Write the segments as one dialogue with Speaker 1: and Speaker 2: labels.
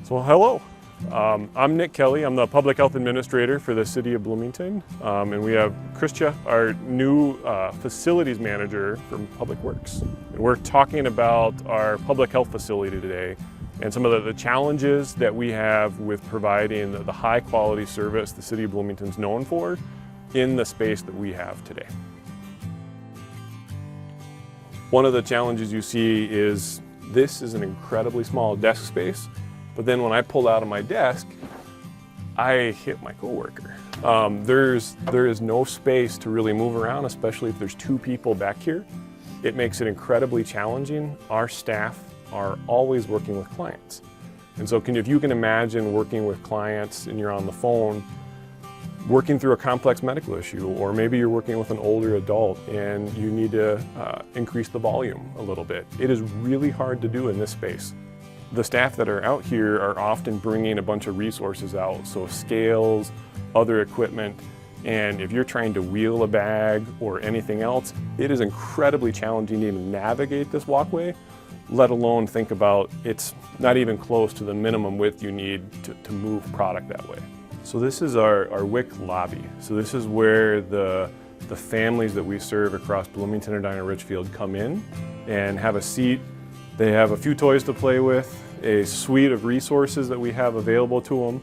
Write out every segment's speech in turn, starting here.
Speaker 1: So hello, I'm Nick Kelly. I'm the Public Health Administrator for the City of Bloomington. And we have Christia, our new Facilities Manager from Public Works. And we're talking about our public health facility today and some of the challenges that we have with providing the high quality service the City of Bloomington's known for in the space that we have today. One of the challenges you see is this is an incredibly small desk space. But then when I pull out of my desk, I hit my coworker. There is no space to really move around, especially if there's two people back here. It makes it incredibly challenging. Our staff are always working with clients. And so if you can imagine working with clients and you're on the phone, working through a complex medical issue, or maybe you're working with an older adult and you need to increase the volume a little bit. It is really hard to do in this space. The staff that are out here are often bringing a bunch of resources out, so scales, other equipment, and if you're trying to wheel a bag or anything else, it is incredibly challenging to even navigate this walkway, let alone think about it's not even close to the minimum width you need to move product that way. So this is our WIC lobby. So this is where the families that we serve across Bloomington, Edina, Richfield come in and have a seat. They have a few toys to play with, a suite of resources that we have available to them,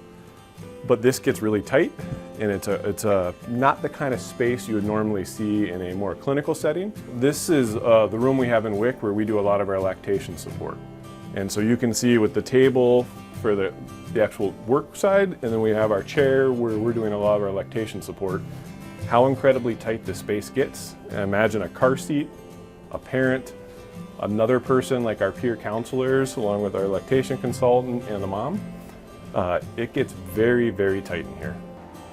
Speaker 1: but this gets really tight, and it's not the kind of space you would normally see in a more clinical setting. This is the room we have in WIC where we do a lot of our lactation support. And so you can see with the table for the actual work side, and then we have our chair where we're doing a lot of our lactation support, how incredibly tight this space gets. And imagine a car seat, a parent, another person like our peer counselors, along with our lactation consultant and the mom. It gets very, very tight in here.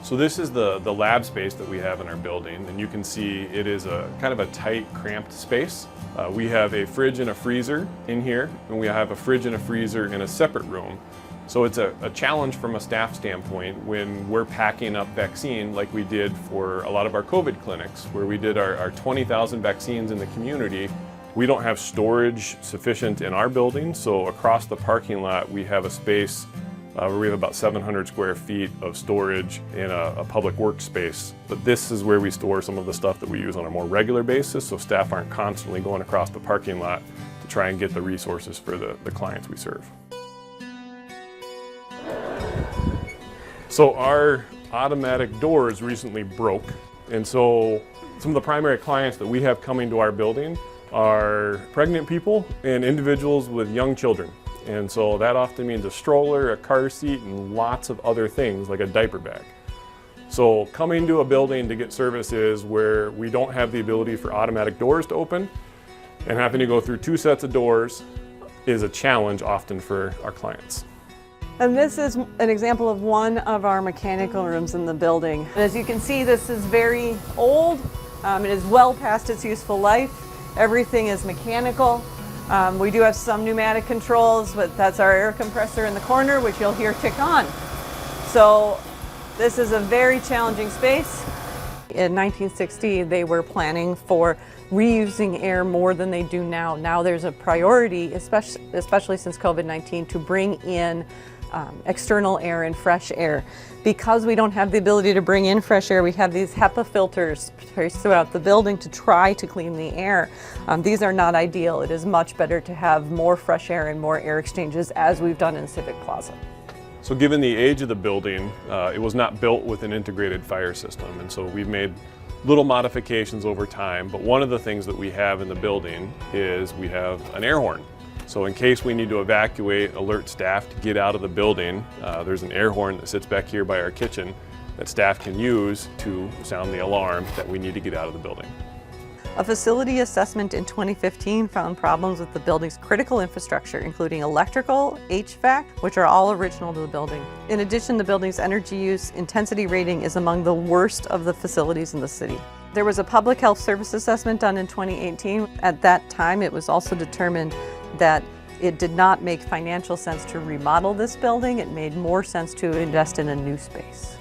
Speaker 1: So this is the lab space that we have in our building, and you can see it is a kind of a tight, cramped space. We have a fridge and a freezer in here, and we have a fridge and a freezer in a separate room. So it's a challenge from a staff standpoint when we're packing up vaccine like we did for a lot of our COVID clinics, where we did our 20,000 vaccines in the community. We don't have storage sufficient in our building, so across the parking lot we have a space where we have about 700 square feet of storage in a public workspace. But this is where we store some of the stuff that we use on a more regular basis, so staff aren't constantly going across the parking lot to try and get the resources for the clients we serve. So our automatic doors recently broke, and so some of the primary clients that we have coming to our building are pregnant people and individuals with young children. And so that often means a stroller, a car seat, and lots of other things like a diaper bag. So coming to a building to get services where we don't have the ability for automatic doors to open and having to go through two sets of doors is a challenge often for our clients.
Speaker 2: And this is an example of one of our mechanical rooms in the building. And as you can see, this is very old. It is well past its useful life. Everything is mechanical. We do have some pneumatic controls, but that's our air compressor in the corner, which you'll hear tick on. So this is a very challenging space. In 1960, they were planning for reusing air more than they do now. Now there's a priority, especially since COVID-19, to bring in external air and fresh air. Because we don't have the ability to bring in fresh air, we have these HEPA filters placed throughout the building to try to clean the air. These are not ideal. It is much better to have more fresh air and more air exchanges, as we've done in Civic Plaza.
Speaker 1: So given the age of the building, it was not built with an integrated fire system, and so we've made little modifications over time. But one of the things that we have in the building is we have an air horn. So in case we need to evacuate, alert staff to get out of the building, there's an air horn that sits back here by our kitchen that staff can use to sound the alarm that we need to get out of the building.
Speaker 2: A facility assessment in 2015 found problems with the building's critical infrastructure, including electrical, HVAC, which are all original to the building. In addition, the building's energy use intensity rating is among the worst of the facilities in the city. There was a public health service assessment done in 2018. At that time, it was also determined that it did not make financial sense to remodel this building. It made more sense to invest in a new space.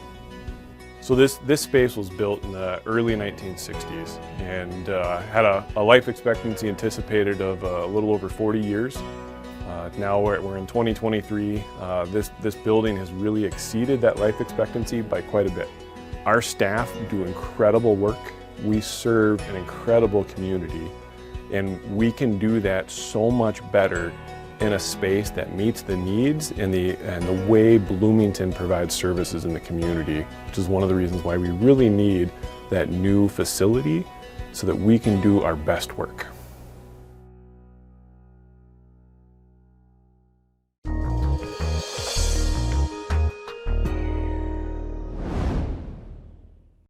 Speaker 1: So this space was built in the early 1960s and had a life expectancy anticipated of a little over 40 years. Now we're in 2023. This building has really exceeded that life expectancy by quite a bit. Our staff do incredible work. We serve an incredible community, and we can do that so much better in a space that meets the needs and the way Bloomington provides services in the community, which is one of the reasons why we really need that new facility so that we can do our best work.